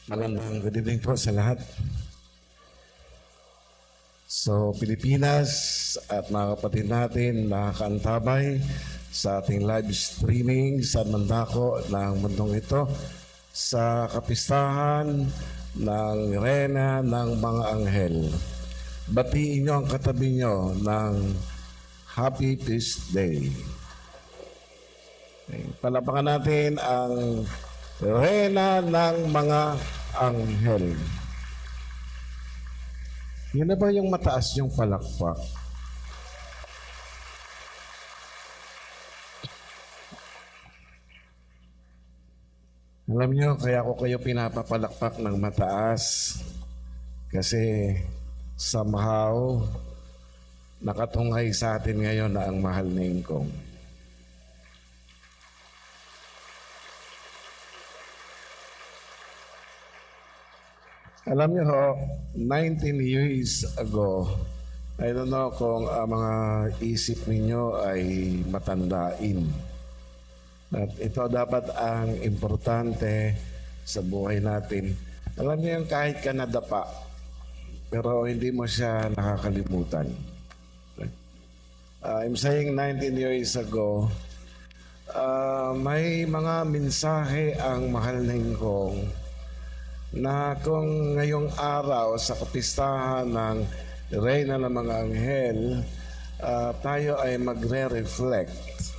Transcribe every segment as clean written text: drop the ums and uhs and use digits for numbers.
Magandang good evening po sa lahat. So, Pilipinas at mga kapatid natin na kaantabay sa ating live streaming sa mandako ng mundong ito sa kapistahan ng Reyna ng mga Anghel. Batiin nyo ang katabi nyo ng Happy Feast Day. Palapakan natin ang Reyna ng mga Anghel. Yun na ba yung mataas yung palakpak? Alam nyo, kaya ko kayo pinapapalakpak ng mataas kasi somehow nakatungay sa atin ngayon na ang mahal na ingkong. Alam niyo ho, 19 years ago, I don't know kung mga isip ninyo ay matandain. At ito dapat ang importante sa buhay natin. Alam niyo yung kahit ka nadapa, pero hindi mo siya nakakalimutan. I'm saying 19 years ago, may mga mensahe ang mahal na ingkong na kung ngayong araw sa kapistahan ng Reyna ng mga Anghel, tayo ay magre-reflect.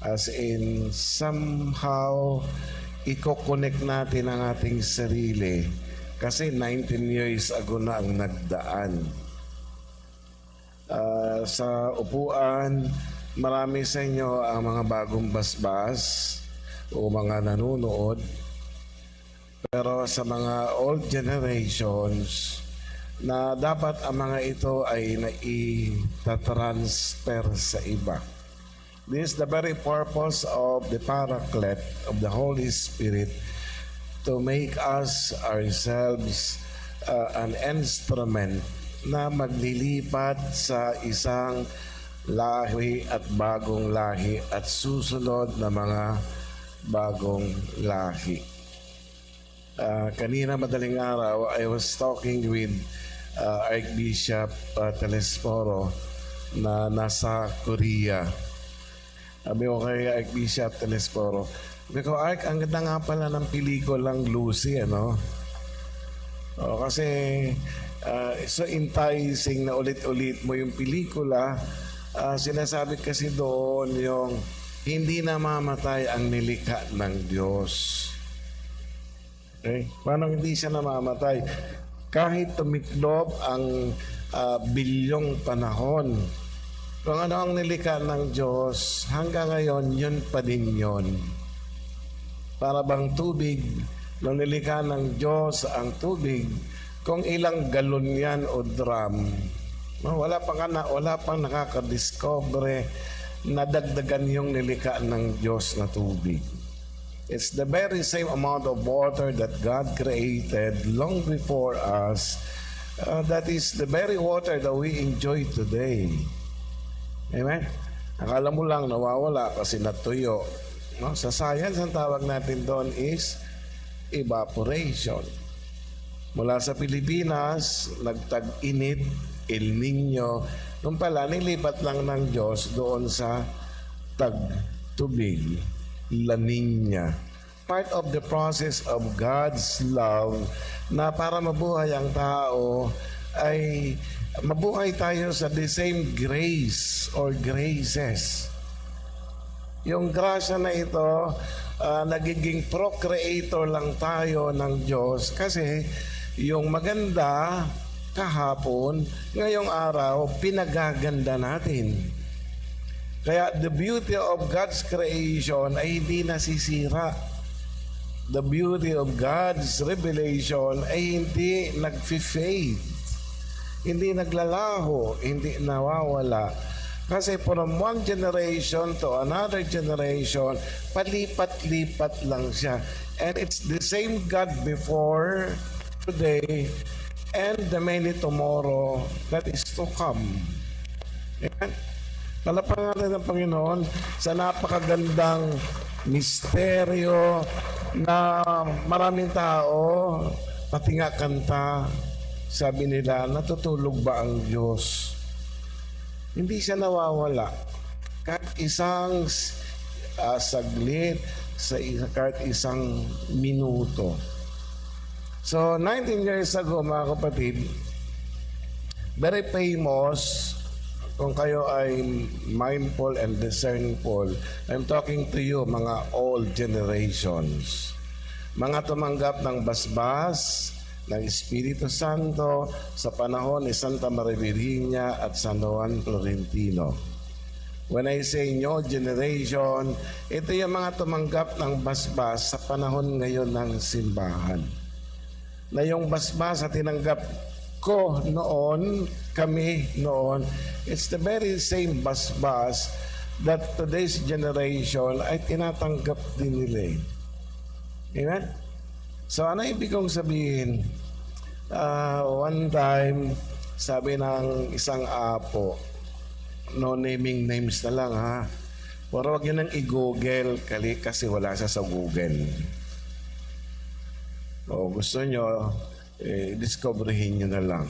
As in, somehow, i-connect natin ang ating sarili. Kasi 19 years ago na ang nagdaan. Sa upuan, marami sa inyo ang mga bagong basbas o mga nanonood. Pero sa mga old generations, na dapat ang mga ito ay nai-transfer sa iba. This is the very purpose of the Paraclete of the Holy Spirit, to make us ourselves an instrument na maglilipat sa isang lahi at bagong lahi at susunod na mga bagong lahi. Kanina madaling araw, I was talking with Archbishop Telesforo na nasa Korea. Sabi ko kay Archbishop Telesforo, sabi ko, Arch, ang ganda nga pala ng pelikulang Lucy, ano? Kasi so enticing na ulit-ulit mo yung pelikula. Sinasabi kasi doon yung hindi namamatay ang nilikha ng Diyos. Okay? Paano hindi siya namamatay? Kahit tumiklob ang bilyong panahon, kung ano ang nilikha ng Diyos, hanggang ngayon, yun pa din yun. Para bang tubig, nung nilikha ng Diyos ang tubig, kung ilang galon yan o drum, wala pang nakakadiscover na dagdagan yung nilikha ng Diyos na tubig. It's the very same amount of water that God created long before us. That is the very water that we enjoy today. Amen? Akala mo lang nawawala kasi natuyo. No? Sa science, ang tawag natin doon is evaporation. Mula sa Pilipinas, nagtag-init, El Nino. Nung pala, nilipat lang ng Diyos doon sa tag-tubig. La Nina. Part of the process of God's love na para mabuhay ang tao ay mabuhay tayo sa the same grace or graces. Yung grasya na ito, nagiging procreator lang tayo ng Diyos kasi yung maganda kahapon, ngayong araw, pinagaganda natin. Kaya the beauty of God's creation ay hindi nasisira. The beauty of God's revelation ay hindi nag-fade. Hindi naglalaho, hindi nawawala. Kasi from one generation to another generation, palipat-lipat lang siya. And it's the same God before, today, and the many tomorrow that is to come. Amen? Palapangalan ng Panginoon sa napakagandang misteryo na maraming tao, pati nga kanta, sabi nila, natutulog ba ang Diyos? Hindi siya nawawala. Kahit isang saglit, kahit isang minuto. So, 19 years ago, mga kapatid, very famous, kung kayo ay mindful and discernful, I'm talking to you, mga old generations. Mga tumanggap ng basbas, ng Espiritu Santo sa panahon ni Santa Maria Virginia at San Juan Florentino. When I say new generation, ito yung mga tumanggap ng basbas sa panahon ngayon ng simbahan. Na yung basbas na tinanggap ko noon, kami noon, it's the very same basbas that today's generation ay tinatanggap din nila. Amen? So ano ibig kong sabihin? One time, sabi ng isang apo, no naming names na lang ha, pero wag nyo nang i-google kasi wala siya sa Google. O gusto nyo, discoveryhin nyo na lang.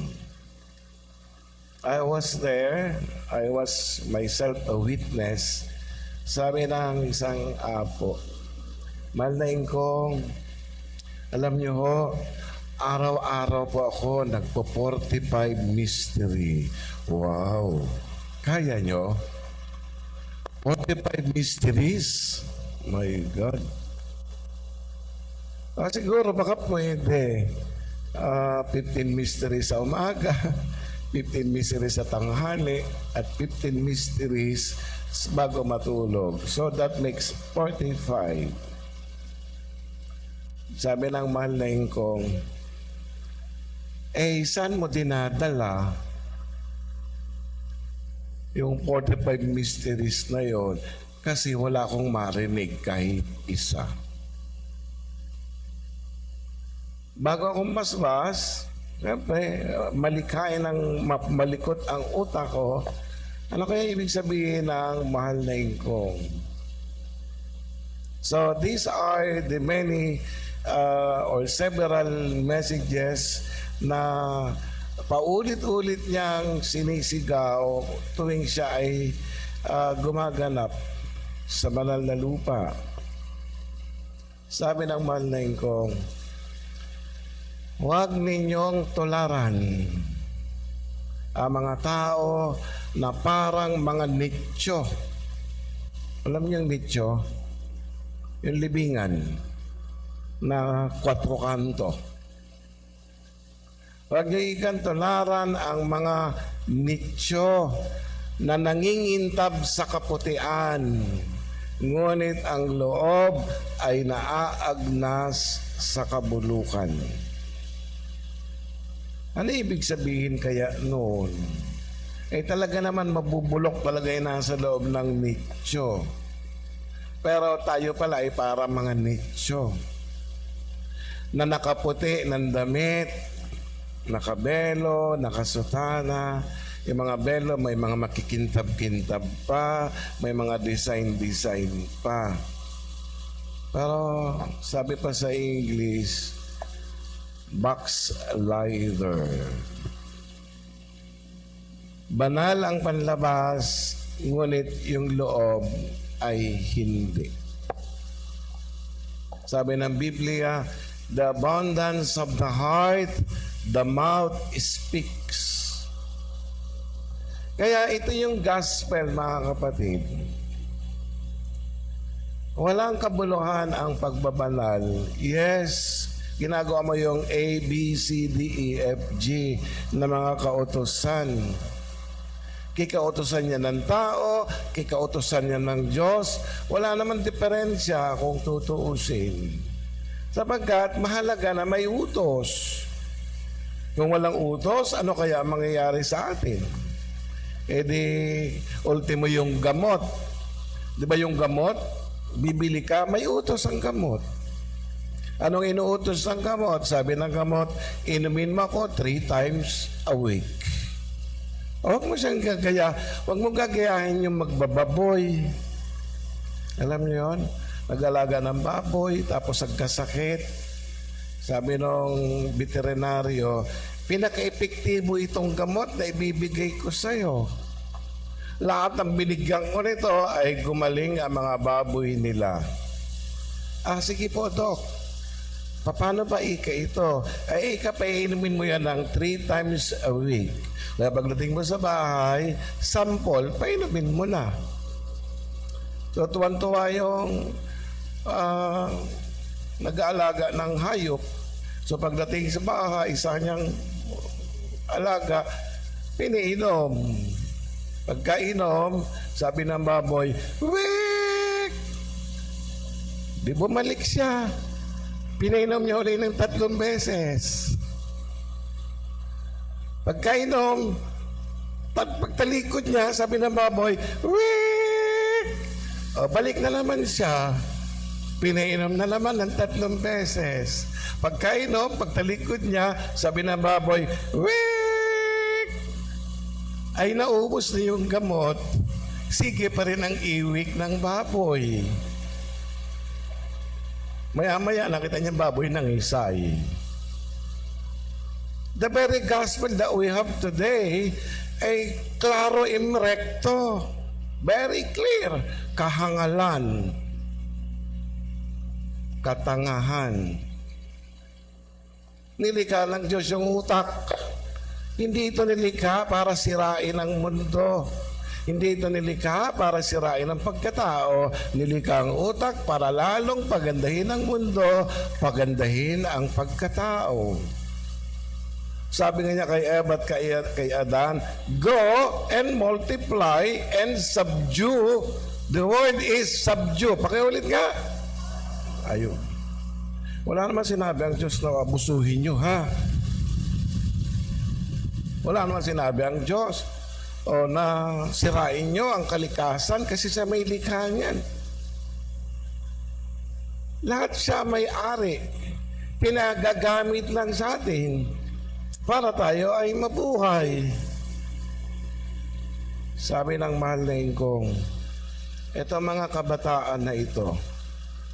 I was there, I was myself a witness. Sabi ng isang apo, malain ko, alam nyo ho, araw-araw po ako nagpo-45 mystery. Wow! Kaya nyo? 45 mysteries? My God! Siguro baka pwede. 15 mysteries sa umaga, 15 mysteries sa tanghali, at 15 mysteries bago matulog. So that makes 45. Sabi ng mahal na ingkong, saan mo dinadala yung 45 mysteries na yon? Kasi wala akong marinig kahit isa. Bago akong basbas, siyempre, malikot ang utak ko. Ano kaya ibig sabihin ng mahal na ingkong? So these are the many or several messages na paulit-ulit niyang sinisigaw tuwing siya ay gumaganap sa banal na lupa. Sabi ng mahal na ingkong, huwag ninyong tularan ang mga tao na parang mga nicho. Alam niyo yung nicho? Yung libingan na 4 kanto. Huwag niyo ikan tularan ang mga nicho na nangingintab sa kaputian, ngunit ang loob ay naaagnas sa kabulukan. Ano ibig sabihin kaya noon? Talaga naman mabubulok talaga yung nasa loob ng nicho. Pero tayo pala ay para mga nicho na nakaputi ng damit, nakabelo, nakasutana. Yung mga belo may mga makikintab-kintab pa, may mga design pa. Pero sabi pa sa English, box leather. Banal ang panlabas, ngunit yung loob ay hindi. Sabi ng Biblia, the abundance of the heart, the mouth speaks. Kaya ito yung gospel, mga kapatid. Walang kabuluhan ang pagbabanal. Yes, ginagawa mo yung A, B, C, D, E, F, G na mga kautusan. Kikautusan niya ng tao, kikautusan niya ng Diyos. Wala naman diferensya kung tutuusin. Sapagkat mahalaga na may utos. Kung walang utos, ano kaya ang mangyayari sa atin? Di, ultimo yung gamot. Di ba yung gamot? Bibili ka, may utos ang gamot. Anong inuutos ng gamot? Sabi ng gamot, inumin mo ako 3 times a week. Huwag mo siyang gagaya. Huwag mo gagayahin yung magbababoy. Alam niyo yun? nag-alaga ng baboy, tapos nagkasakit. Sabi nung veterinaryo, pinaka-epektibo itong gamot na ibibigay ko sa'yo. Lahat ng binigyan ko nito ay gumaling ang mga baboy nila. Sige po, Dok. Paano ba ika ito? Ika, painumin mo yan ng 3 times a week. Kaya pagdating mo sa bahay, sample, painumin mo na. So, tuwan-tuwa yung nag-aalaga ng hayop. So, pagdating sa bahay, isa niyang alaga, piniinom. Pagkainom, sabi ng baboy, "Wik!" Di bumalik siya. Pinainom niya ulit ng 3 beses. Pagkainom, pagtalikod niya, sabi ng baboy, "Wik!" Balik na naman siya. Pinainom na naman ng 3 beses. Pagkainom, pagtalikod niya, sabi ng baboy, "Wik!" Ay naubos na yung gamot. Sige pa rin ang iwik ng baboy. Maya-maya nakita niya baboy ng isay. The very gospel that we have today ay klaro im recto. Very clear. Kahangalan. Katangahan. Nilikha ng Diyos yung utak. Hindi ito nilikha para sirain ang mundo. Hindi ito nilikha para sirain ang pagkatao. Nilikha ang utak para lalong pagandahin ang mundo, pagandahin ang pagkatao. Sabi nga niya kay Eva at kay Adan, "Go and multiply and subdue." The word is subdue. Pakiulit nga. Ayun. Wala naman sinabi ang Diyos na abusuhin nyo, ha? Wala naman sinabi ang Diyos o na sirain nyo ang kalikasan kasi siya may likha niyan. Lahat siya may ari. Pinagagamit lang sa atin para tayo ay mabuhay. Sabi ng mahal na ingkong, ito mga kabataan na ito,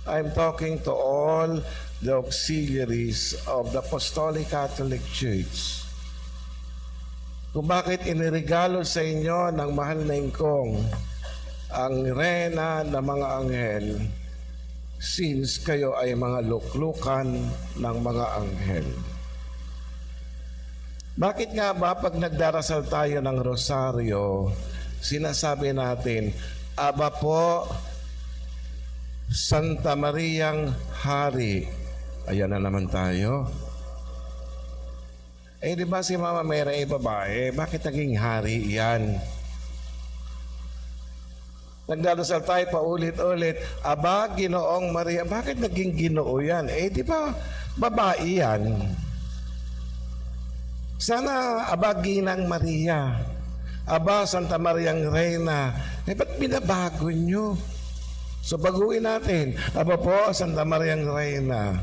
I'm talking to all the auxiliaries of the Apostolic Catholic Church. Kung bakit iniregalo sa inyo ng mahal na ingkong ang reyna ng mga anghel, since kayo ay mga luklukan ng mga anghel. Bakit nga ba pag nagdarasal tayo ng rosaryo, sinasabi natin, Aba po, Santa Mariang Hari. Ayan na naman tayo. Di ba si Mama Mary ay babae? Bakit naging hari yan? Nagdadasal tayo paulit-ulit, Aba, Ginoong Maria. Bakit naging Ginoo yan? Di ba babae yan? Sana Aba, Ginang Maria. Aba, Santa Mariang Reyna. Ba't binabago nyo? So baguhin natin. Aba po, Santa Mariang Reyna.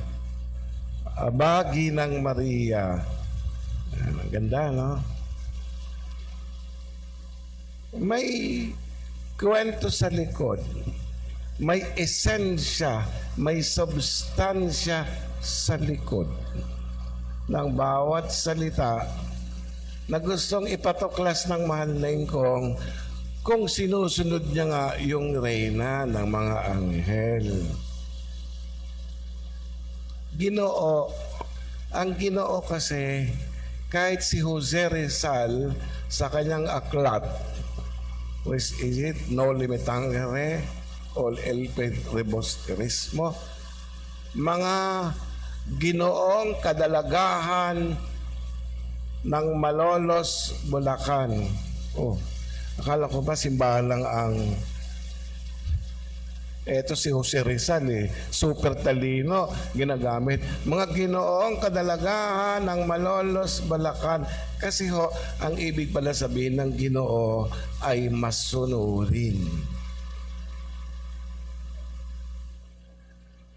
Aba, Ginang Maria. Ang ganda, no? May kwento sa likod. May esensya, may substansya sa likod ng bawat salita na gustong ipatuklas ng mahal na ingkong kung sinusunod niya nga yung reyna ng mga anghel. Ginoo. Ang Ginoo kasi, kahit si Jose Rizal sa kanyang aklat, which is it, No Limitangere, All El Rebosterismo, mga ginoong kadalagahan ng Malolos, Bulacan. Akala ko ba simbahan lang ang eto si Jose Rizal super talino ginagamit. Mga ginoong kadalagahan ng Malolos, Bulacan. Kasi ang ibig pala sabihin ng Ginoo ay masunurin.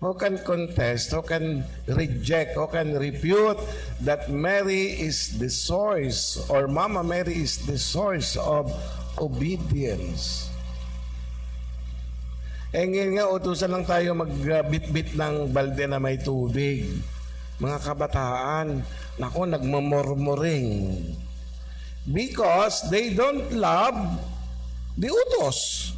Who can contest, who can reject, who can refute that Mary is the source or Mama Mary is the source of obedience? Ngayon nga, utusan lang tayo magbitbit ng balde na may tubig. Mga kabataan, naku, nagmamurmuring. Because they don't love the utos.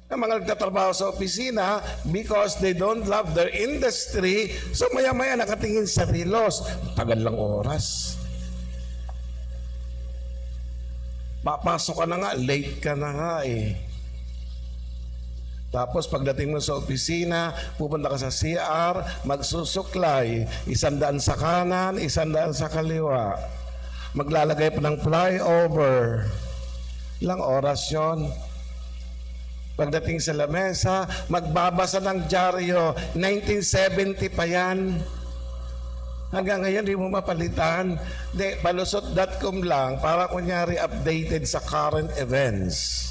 Ang mga nagtatrabaho sa opisina, because they don't love their industry, so maya-maya nakatingin sa relos. Tagal lang oras. Papasok ka na nga, late ka na nga eh. Tapos pagdating mo sa opisina, pupunta ka sa CR, magsusuklay, 100 sa kanan, 100 sa kaliwa. Maglalagay pa ng flyover. Ilang oras yon? Pagdating sa lamesa, magbabasa ng dyaryo, 1970 pa yan. Hanggang ngayon, di mo mapalitan. Di, palusot.com lang, para kunyari updated sa current events.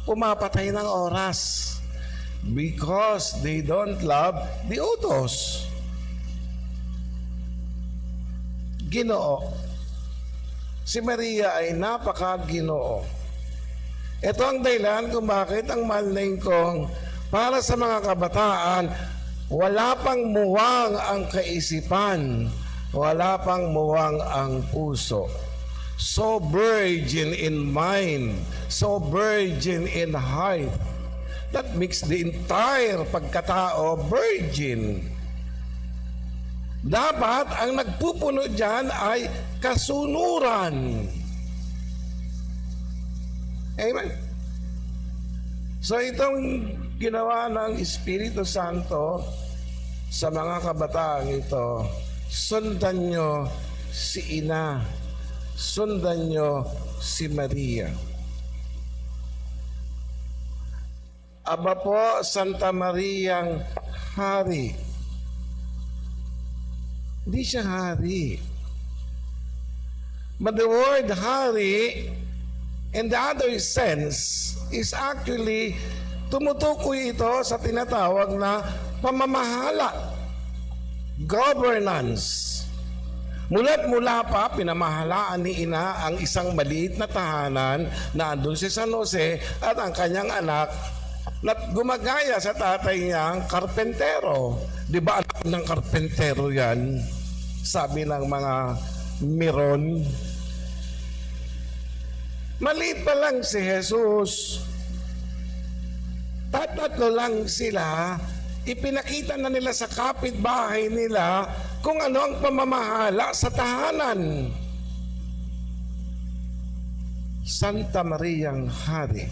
Pumapatay ng oras. Because they don't love the utos. Ginoo. Si Maria ay napaka-Ginoo. Ito ang dahilan kung bakit ang mahal na kong para sa mga kabataan, wala pang muwang ang kaisipan, wala pang muwang ang puso. So virgin in mind, so virgin in heart. That makes the entire pagkatao virgin. Dapat ang nagpupuno dyan ay kasunuran. Amen. So itong ginawa ng Espiritu Santo sa mga kabataang ito, sundan nyo si Ina, sundan nyo si Maria. Aba po, Santa Mariang Hari. Hindi siya hari. But the word hari, in the other sense, is actually tumutukoy ito sa tinatawag na pamamahala, governance. Mula't mula pa, pinamahalaan ni Ina ang isang maliit na tahanan na andun si San Jose at ang kanyang anak na gumagaya sa tatay niyang karpentero. Di ba anak ng karpentero yan? Sabi ng mga Miron. Maliit pa lang si Jesus. Tatlo lang sila. Ipinakita na nila sa kapitbahay nila kung ano ang pamamahala sa tahanan. Santa Mariang Hari.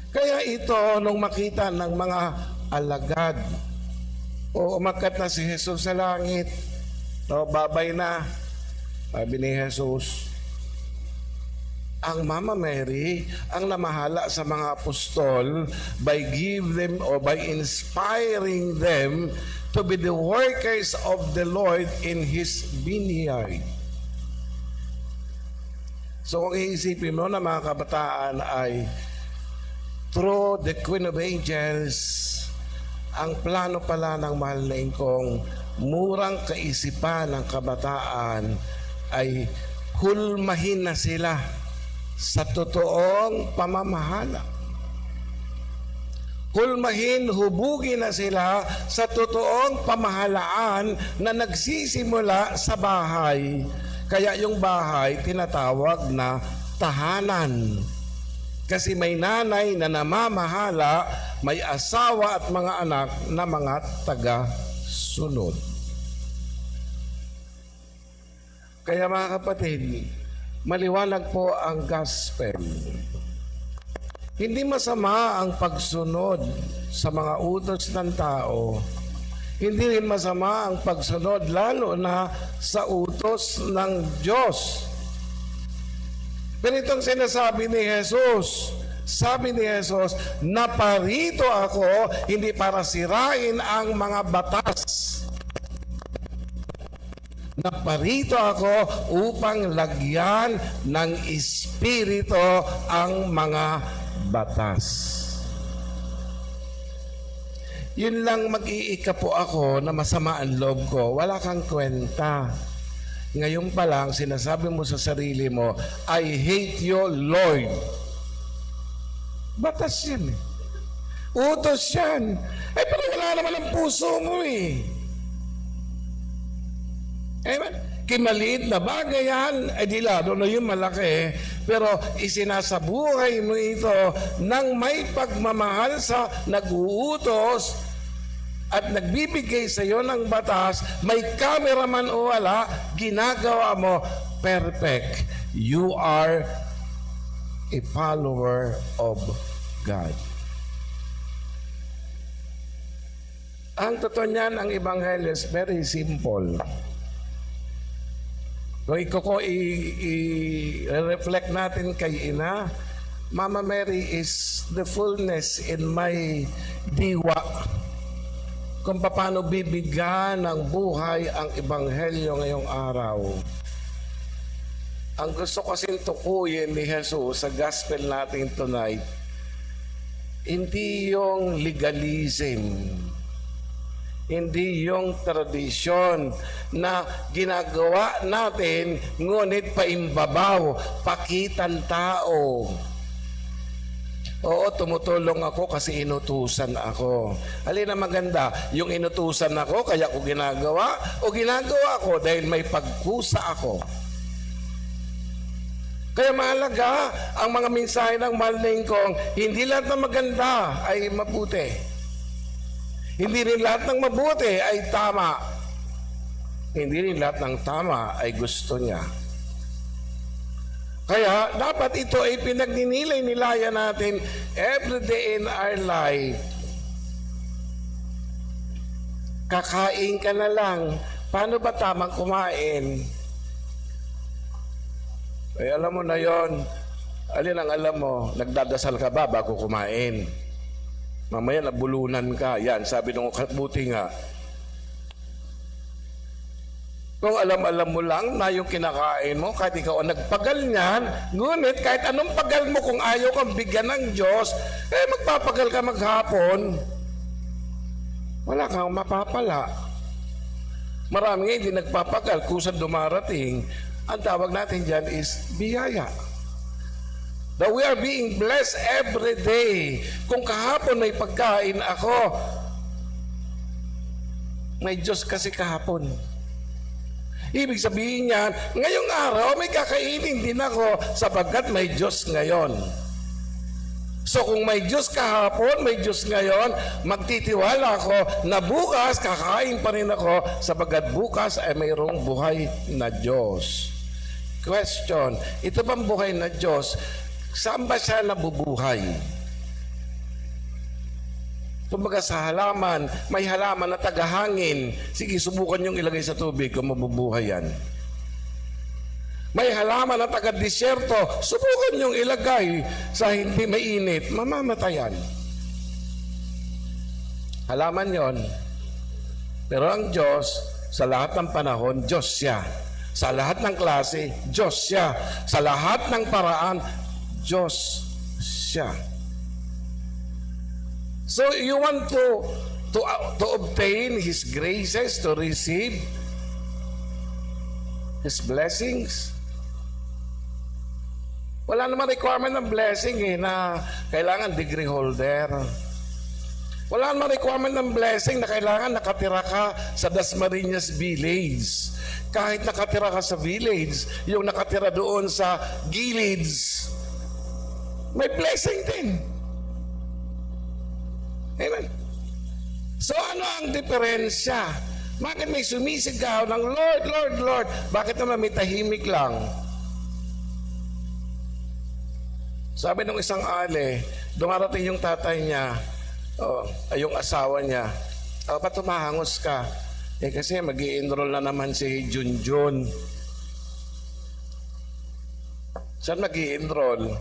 Kaya ito, nung makita ng mga alagad, o umakyat na si Jesus sa langit, no, babay na, sabi ni Jesus, ang Mama Mary ang namahala sa mga apostol by give them or by inspiring them to be the workers of the Lord in His vineyard. So kung iisipin mo na mga kabataan ay through the Queen of Angels, ang plano pala ng mahal na ingkong murang kaisipan ng kabataan ay hulmahin na sila sa totoong pamamahala. Hulmahin, hubugin na sila sa totoong pamahalaan na nagsisimula sa bahay. Kaya yung bahay tinatawag na tahanan. Kasi may nanay na namamahala, may asawa at mga anak na mga taga-sunod. Kaya mga kapatid, maliwanag po ang gospel. Hindi masama ang pagsunod sa mga utos ng tao. Hindi rin masama ang pagsunod lalo na sa utos ng Diyos. Pero itong sinasabi ni Jesus, sabi ni Jesus, naparito ako hindi para sirain ang mga batas. Naparito ako upang lagyan ng Espiritu ang mga batas. Yun lang mag-iika po ako na masama ang loob ko. Wala kang kwenta. Ngayon pa lang, sinasabi mo sa sarili mo, I hate you, Lord. Batas yan eh. Utos yan. Eh, pero wala naman ang puso mo eh. Amen. Kimaliit na bagay yan, eh di lalo na yung malaki. Pero isinasabuhay mo ito nang may pagmamahal sa nag-uutos at nagbibigay sa iyo ng batas, may cameraman o wala, ginagawa mo perfect. You are a follower of God. Ang totoo niyan, ang Ebanghelyo is very simple. Kung i-reflect natin kay Ina, Mama Mary is the fullness in my diwa. Kung paano bibigyan ng buhay ang Ebanghelyo ngayong araw. Ang gusto kasing tukuyin ni Jesus sa gospel natin tonight, hindi yung legalism, hindi yung tradisyon na ginagawa natin, ngunit paimbabaw, pakitan tao. Oo, tumutulong ako kasi inutusan ako. Alin ang maganda? Yung inutusan ako, kaya ko ginagawa, o ginagawa ko dahil may pagkusa ako. Kaya mahalaga ang mga mensahe ng Malning Kong, hindi lahat ng maganda ay mabuti. Hindi rin lahat ng mabuti ay tama. Hindi rin lahat ng tama ay gusto niya. Kaya dapat ito ay pinagninilay-nilayan natin every day in our life. Kakain ka na lang. Paano ba tamang kumain? Ay, alam mo na yon. Alin ang alam mo? Nagdadasal ka ba bago kumain? Mamaya nabulunan ka. Yan, sabi ng kabuti nga. Kung alam-alam mo lang na yung kinakain mo, kahit ikaw ang nagpagal niyan, ngunit kahit anong pagal mo, kung ayaw kang bigyan ng Diyos, eh magpapagal ka maghapon. Wala kang mapapala. Marami nga hindi nagpapagal, kusa dumarating. Ang tawag natin dyan is biyaya. That we are being blessed every day. Kung kahapon may pagkain ako, may Diyos kasi kahapon. Ibig sabihin niyan, ngayong araw may kakainin din ako sapagkat may Diyos ngayon. So kung may Diyos kahapon, may Diyos ngayon, magtitiwala ako na bukas kakain pa rin ako sapagkat bukas ay mayroong buhay na Diyos. Question, ito bang buhay na Diyos? Saan ba siya nabubuhay? Kumbaga sa halaman, may halaman na tagahangin. Sige, subukan yung ilagay sa tubig kung mabubuhay yan. May halaman na taga-disyerto, subukan yung ilagay sa hindi mainit, mamamatayan. Halaman yon. Pero ang Diyos, sa lahat ng panahon, Diyos siya. Sa lahat ng klase, Diyos siya. Sa lahat ng paraan, Diyos siya. So you want to obtain His graces, to receive His blessings? Wala naman requirement ng blessing na kailangan degree holder. Wala naman requirement ng blessing na kailangan nakatira ka sa Dasmariñas Village. Kahit nakatira ka sa village, yung nakatira doon sa gilids, may blessing din. Amen. So ano ang diferensya? Bakit may sumisigaw ng Lord, Lord, Lord? Bakit naman may tahimik lang? Sabi nung isang ale, dumarating yung tatay niya, yung asawa niya, ba't tumahangos ka? Eh kasi mag-i-enroll na naman si Junjun. Saan mag-i-enroll?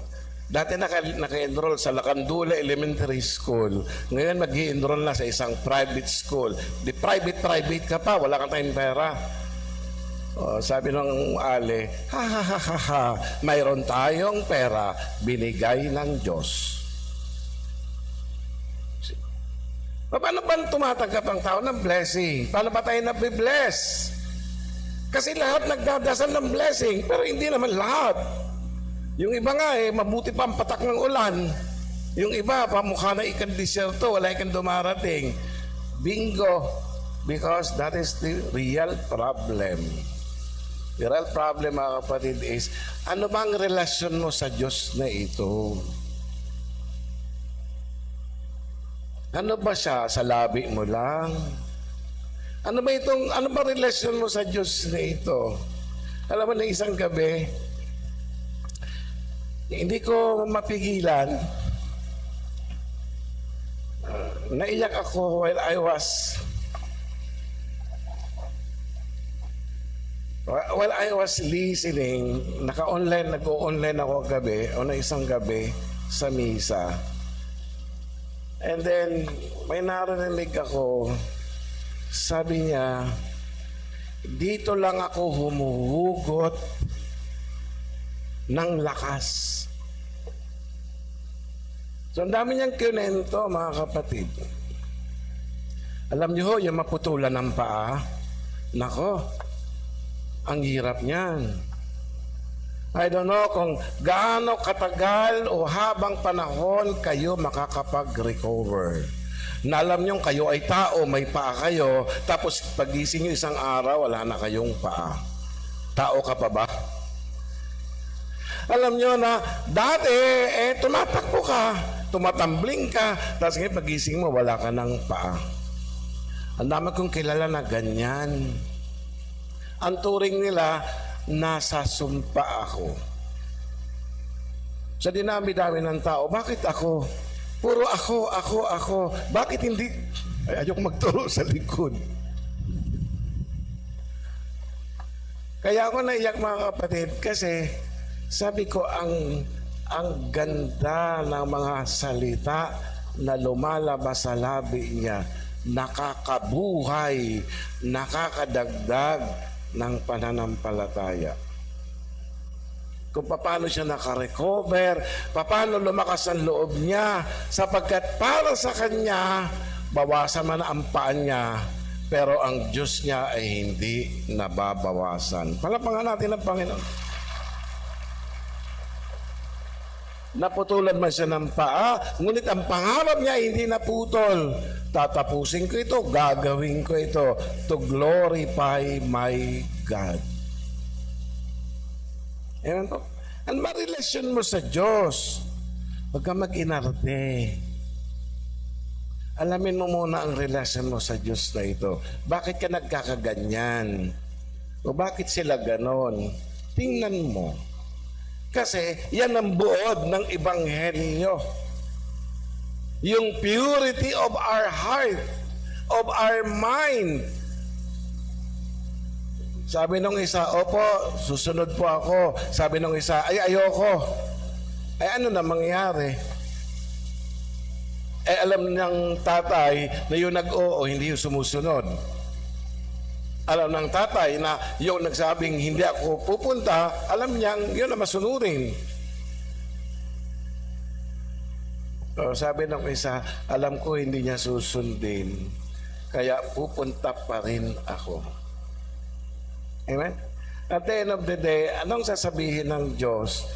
Dati naka-enroll sa Lacandula Elementary School. Ngayon mag-i-enroll na sa isang private school. Di private ka pa, wala kang tayong pera. Sabi ng ale, ha ha ha ha ha, mayroon tayong pera, binigay ng Diyos. Paano ba tumatanggap ang tao ng blessing? Paano ba tayo nabibless? Kasi lahat nagdadasal ng blessing, pero hindi naman lahat. Yung iba nga mabuti pa ang patak ng ulan. Yung iba, pamukha na ikang disyerto, wala ikang dumarating. Bingo! Because that is the real problem. The real problem, mga kapatid, is ano bang relasyon mo sa Diyos na ito? Ano ba siya? Sa labi mo lang? Ano ba relasyon mo sa Diyos na ito? Alam mo na isang gabi, hindi ko mapigilan. Naiyak ako while I was listening. Nag-online ako gabi o na isang gabi sa misa. And then may narinig ako, sabi niya, dito lang ako humuhugot ng lakas. So, ang dami niyang kinento, mga kapatid. Alam niyo ho, yung maputulan ng paa, nako, ang hirap niyan. I don't know kung gaano katagal o habang panahon kayo makakapag-recover. Na alam niyo kayo ay tao, may paa kayo, tapos pagising niyo isang araw, wala na kayong paa. Tao ka pa ba? Alam niyo na dati, tumatakbo ka, tumatambling ka, tapos ngayon pagising mo, wala ka ng paa. Ang dami kong kilala na ganyan. Ang turing nila, nasa sumpa ako. Sa dinami-dami ng tao, bakit ako? Puro ako. Bakit hindi? Ay, ayoko magturo sa likod. Kaya ako naiyak, mga kapatid, kasi sabi ko, ang ganda ng mga salita na lumalabas sa labi niya, nakakabuhay, nakakadagdag ng pananampalataya. Kung paano siya nakarecover, paano lumakas ang loob niya, sapagkat para sa kanya, bawasan man ang paan niya, pero ang Diyos niya ay hindi nababawasan. Palapangan natin ang Panginoon. Naputulan man siya ng paa, ngunit ang pangarap niya hindi naputol. Tatapusin ko ito, gagawin ko ito to glorify my God. Ayan po. Ano ba relasyon mo sa Diyos? Huwag ka mag-inarte. Alamin mo muna ang relasyon mo sa Diyos na ito. Bakit ka nagkakaganyan? O bakit sila ganon? Tingnan mo. Kasi yan ang buod ng Ebanghelyo. Yung purity of our heart, of our mind. Sabi nung isa, opo, susunod po ako. Sabi nung isa, ay ayoko. Ay ano na mangyari? Alam ng tatay na yung nag-oo, hindi yung sumusunod. Alam ng tatay na yung nagsabing hindi ako pupunta, alam niyang yun na masunurin. So, sabi ng isa, alam ko hindi niya susundin, kaya pupunta pa rin ako. Amen? At the end of the day, anong sasabihin ng Diyos?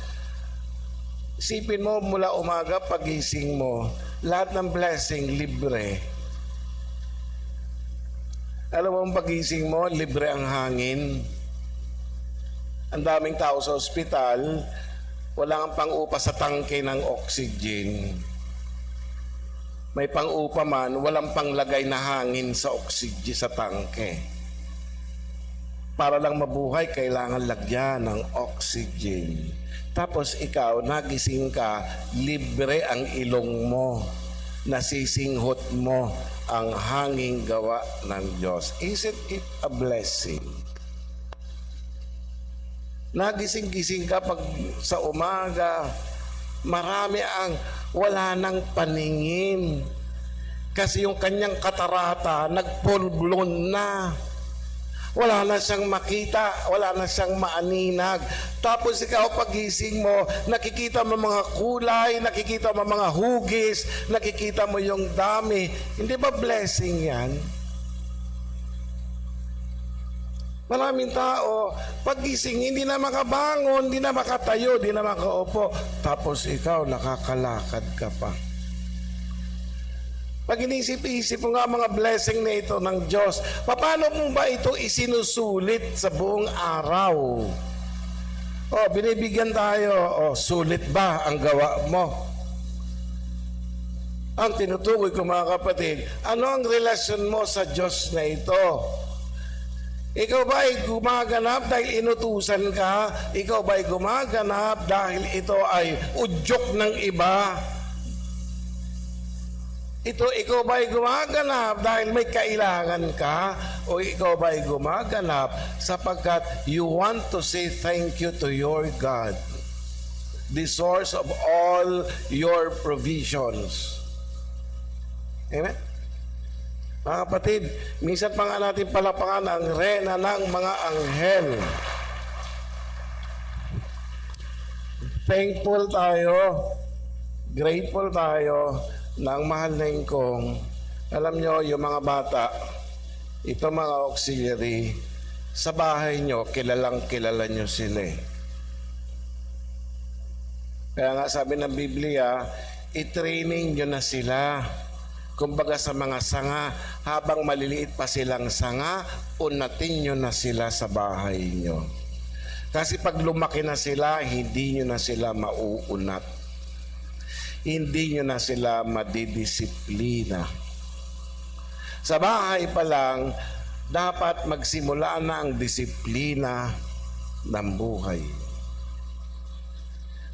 Isipin mo mula umaga, pagising mo, lahat ng blessing, libre. Alam mo, ang pagising mo, libre ang hangin. Ang daming tao sa ospital, wala kang pang-upa sa tangke ng oxygen. May pang-upa man, walang panglagay na hangin sa oxygen sa tangke. Para lang mabuhay, kailangan lagyan ng oxygen. Tapos ikaw, nagising ka, libre ang ilong mo, nasisinghot mo ang hanging gawa ng Diyos. Isn't it a blessing? Nagising-gising ka pag sa umaga, marami ang wala ng paningin. Kasi yung kanyang katarata, nagpulblon na. Wala na siyang makita, wala na siyang maaninag. Tapos ikaw pagising mo, nakikita mo mga kulay, nakikita mo mga hugis, nakikita mo yung dami. Hindi ba blessing yan? Maraming tao, pagising, hindi na makabangon, hindi na makatayo, hindi na makaupo. Tapos ikaw, nakakalakad ka pa. Pag inisip-isip mo nga mga blessing na ito ng Diyos, paano mo ba ito isinusulit sa buong araw? Binibigyan tayo, sulit ba ang gawa mo? Ang tinutukoy ko mga kapatid, ano ang relasyon mo sa Diyos na ito? Ikaw ba ay gumaganap dahil inutusan ka? Ikaw ba ay gumaganap dahil ito ay udyok ng iba? Ikaw ba ay gumaganap dahil may kailangan ka? O ikaw ba ay gumaganap sapagkat you want to say thank you to your God, the source of all your provisions? Amen? Mga kapatid, minsan pa nga natin palapakan ang reyna ng mga anghel. Thankful tayo, grateful tayo ng mahal na ingkong. Alam nyo, yung mga bata, ito mga auxiliary, sa bahay nyo, kilalang kilala nyo sila. Kaya nga sabi ng Biblia, i-training nyo na sila. Kumbaga sa mga sanga, habang maliliit pa silang sanga, unatin nyo na sila sa bahay nyo. Kasi pag lumaki na sila, hindi nyo na sila mauunat. Hindi nyo na sila madidisiplina. Sa bahay pa lang, dapat magsimula na ang disiplina ng buhay.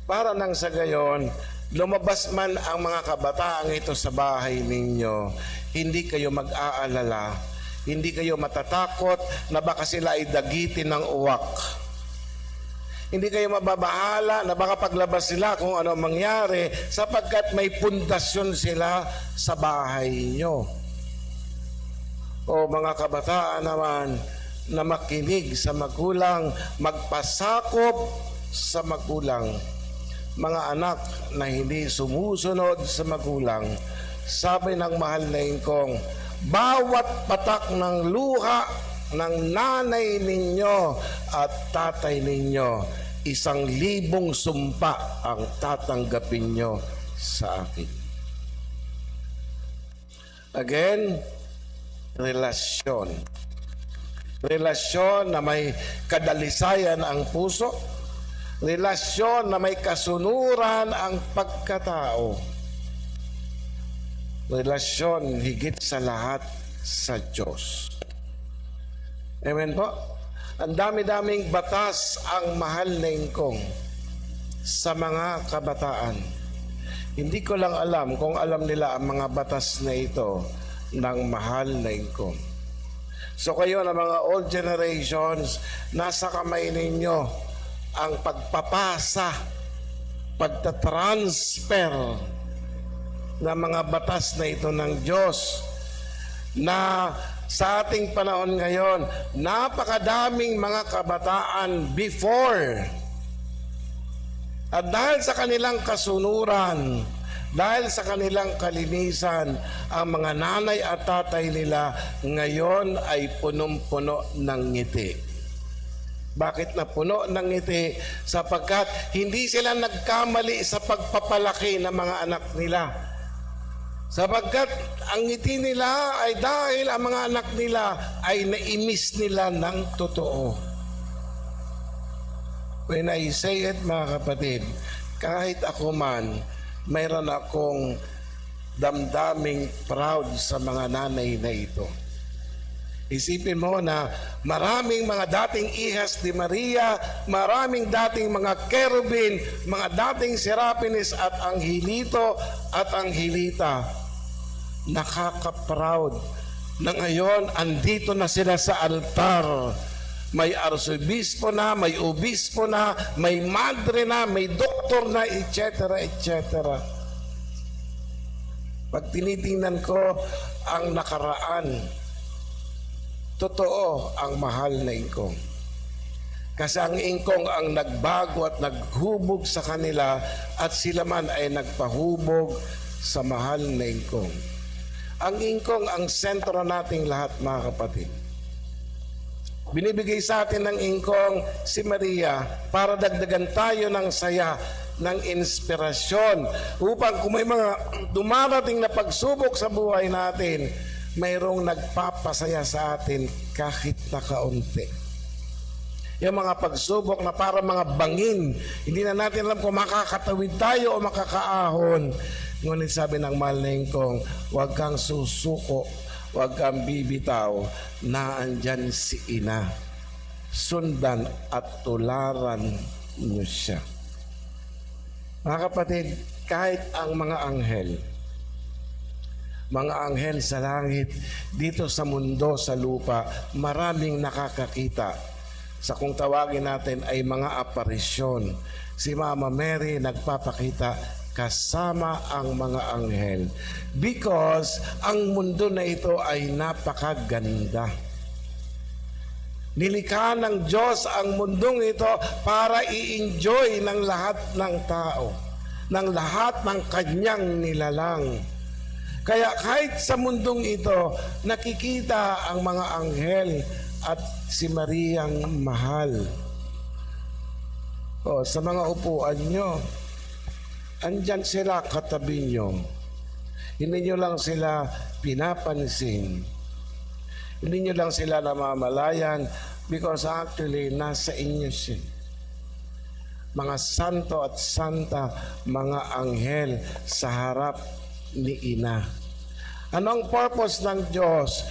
Para nang sa gayon, lumabas man ang mga kabataan ito sa bahay ninyo, hindi kayo mag-aalala, hindi kayo matatakot na baka sila ay dagitin ng uwak. Hindi kayo mababahala na baka paglabas sila kung ano mangyari sapagkat may pundasyon sila sa bahay nyo. O mga kabataan naman na makinig sa magulang, magpasakop sa magulang. Mga anak na hindi sumusunod sa magulang, sabi ng mahal na ingkong, bawat patak ng luha ng nanay ninyo at tatay ninyo, 1,000 sumpa ang tatanggapin nyo sa akin. Again, relasyon. Relasyon na may kadalisayan ang puso. Relasyon na may kasunuran ang pagkatao. Relasyon higit sa lahat sa Diyos. Amen po? Ang dami-daming batas ang mahal na ingkong sa mga kabataan. Hindi ko lang alam kung alam nila ang mga batas na ito ng mahal na ingkong. So kayo na mga old generations, nasa kamay ninyo ang pagpapasa, pagtatransfer ng mga batas na ito ng Diyos na sa ating panahon ngayon, napakadaming mga kabataan before. At dahil sa kanilang kasunuran, dahil sa kanilang kalinisan, ang mga nanay at tatay nila ngayon ay punong-puno ng ngiti. Bakit na puno ng ngiti? Sapagkat hindi sila nagkamali sa pagpapalaki ng mga anak nila. Sapagkat ang ngiti nila ay dahil ang mga anak nila ay naimis nila ng totoo. When I say it, mga kapatid, kahit ako man, mayroon akong damdaming proud sa mga nanay na ito. Isipin mo na maraming mga dating ihas ni Maria, maraming dating mga kerubin, mga dating serapines at anghilito at anghilita. Nakaka-proud na ngayon andito na sila sa altar. May arsobispo na, may obispo na, may madre na, may doktor na, etc. etc. Pag tinitingnan ko ang nakaraan, totoo ang mahal na ingkong. Kasi ang ingkong ang nagbago at naghubog sa kanila at sila man ay nagpahubog sa mahal na ingkong. Ang ingkong ang sentro nating lahat, mga kapatid. Binibigay sa atin ng ingkong si Maria para dagdagan tayo ng saya ng inspirasyon upang kung may mga dumarating na pagsubok sa buhay natin, mayroong nagpapasaya sa atin kahit na kaunti. Yung mga pagsubok na para mga bangin, hindi na natin alam kung makakatawid tayo o makakaahon. Ngunit sabi ng mahal na kong, huwag kang susuko, huwag kang bibitaw, na andyan si Ina. Sundan at tularan niyo siya. Mga kapatid, kahit ang mga anghel sa langit, dito sa mundo, sa lupa, maraming nakakakita. Sa kung tawagin natin ay mga aparisyon. Si Mama Mary nagpapakita kasama ang mga anghel. Because ang mundo na ito ay napakaganda. Nilikha ng Diyos ang mundong ito para i-enjoy ng lahat ng tao, ng lahat ng kanyang nilalang. Kaya kahit sa mundong ito, nakikita ang mga anghel at si Mariang mahal. O, sa mga upuan nyo, andyan sila katabi nyo. Hindi nyo lang sila pinapansin. Hindi nyo lang sila namamalayan because actually nasa inyo siya. Mga santo at santa, mga anghel sa harap ni Ina. Ano ang purpose ng Diyos?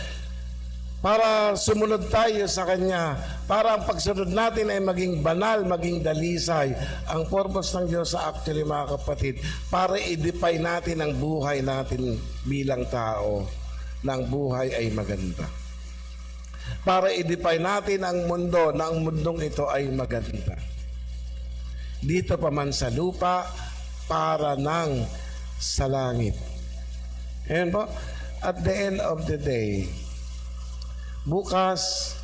Para sumunod tayo sa Kanya, para ang pagsunod natin ay maging banal, maging dalisay. Ang purpose ng Diyos sa actually mga kapatid, para i-define natin ang buhay natin bilang tao, ng buhay ay maganda. Para i-define natin ang mundo, na ang mundong ito ay maganda. Dito pa man sa lupa, para nang sa langit. Ayan po, at the end of the day, bukas,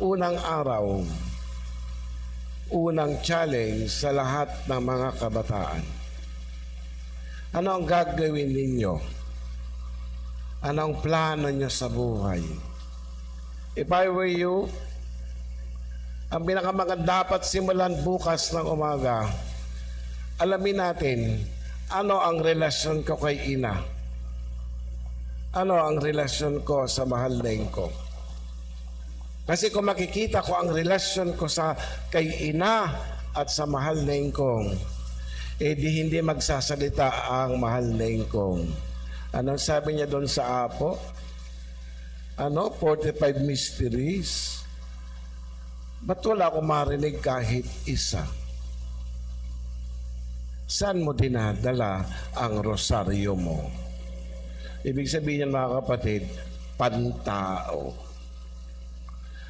unang araw, unang challenge sa lahat ng mga kabataan. Ano ang gagawin ninyo? Ano ang plano nyo sa buhay? If I were you, ang pinakamaganda dapat simulan bukas ng umaga, alamin natin, ano ang relasyon ko kay Ina? Ano ang relasyon ko sa mahal na ko? Kasi kung makikita ko ang relasyon ko sa kay Ina at sa mahal na kong, eh di hindi magsasalita ang mahal na kong. Ano sabi niya doon sa Apo? 45 mysteries. Ba't wala akong marinig kahit isa? Saan mo dinadala ang rosaryo mo? Ibig sabihin mga kapatid, pantao.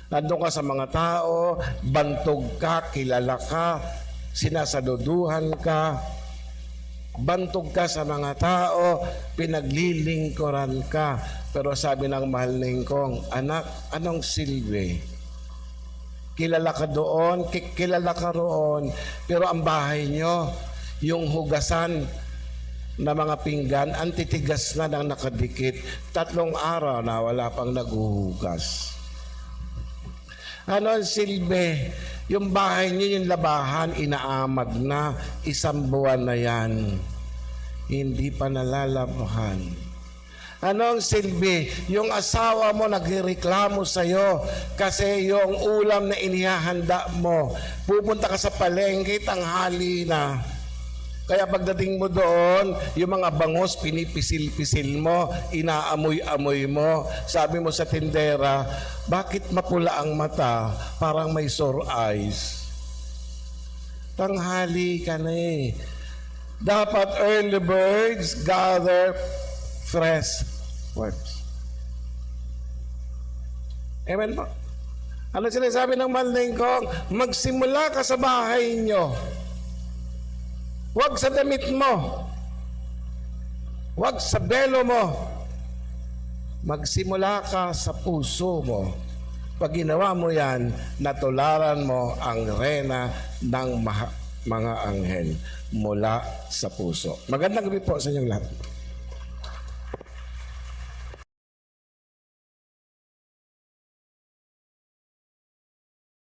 Nandun ka sa mga tao, bantog ka, kilala ka, sinasaluduhan ka, bantog ka sa mga tao, pinaglilingkuran ka. Pero sabi ng mahal na kong, anak, anong silbi? Kilala ka doon, kilala ka roon, pero ang bahay nyo, yung hugasan na mga pinggan, ang titigas na ng nakadikit. 3 araw na wala pang naguhugas. Ano ang silbi? Yung bahay niyo, yung labahan, inaamag na, 1 buwan na yan. Hindi pa nalalabahan. Ano ang silbi? Yung asawa mo nagreklamo sa'yo kasi yung ulam na inihahanda mo, pupunta ka sa palengke, tanghali na. Kaya pagdating mo doon, yung mga bangos, pinipisil-pisil mo, inaamoy-amoy mo. Sabi mo sa tindera, bakit mapula ang mata? Parang may sore eyes. Tanghali ka na eh. Dapat early birds gather fresh worms. Amen po. Ano sinasabi ng manding ko? Magsimula ka sa bahay nyo. Huwag sa damit mo. Huwag sa belo mo. Magsimula ka sa puso mo. Pag ginawa mo yan, natularan mo ang rena ng mga anghel mula sa puso. Magandang gabi po sa inyong lahat.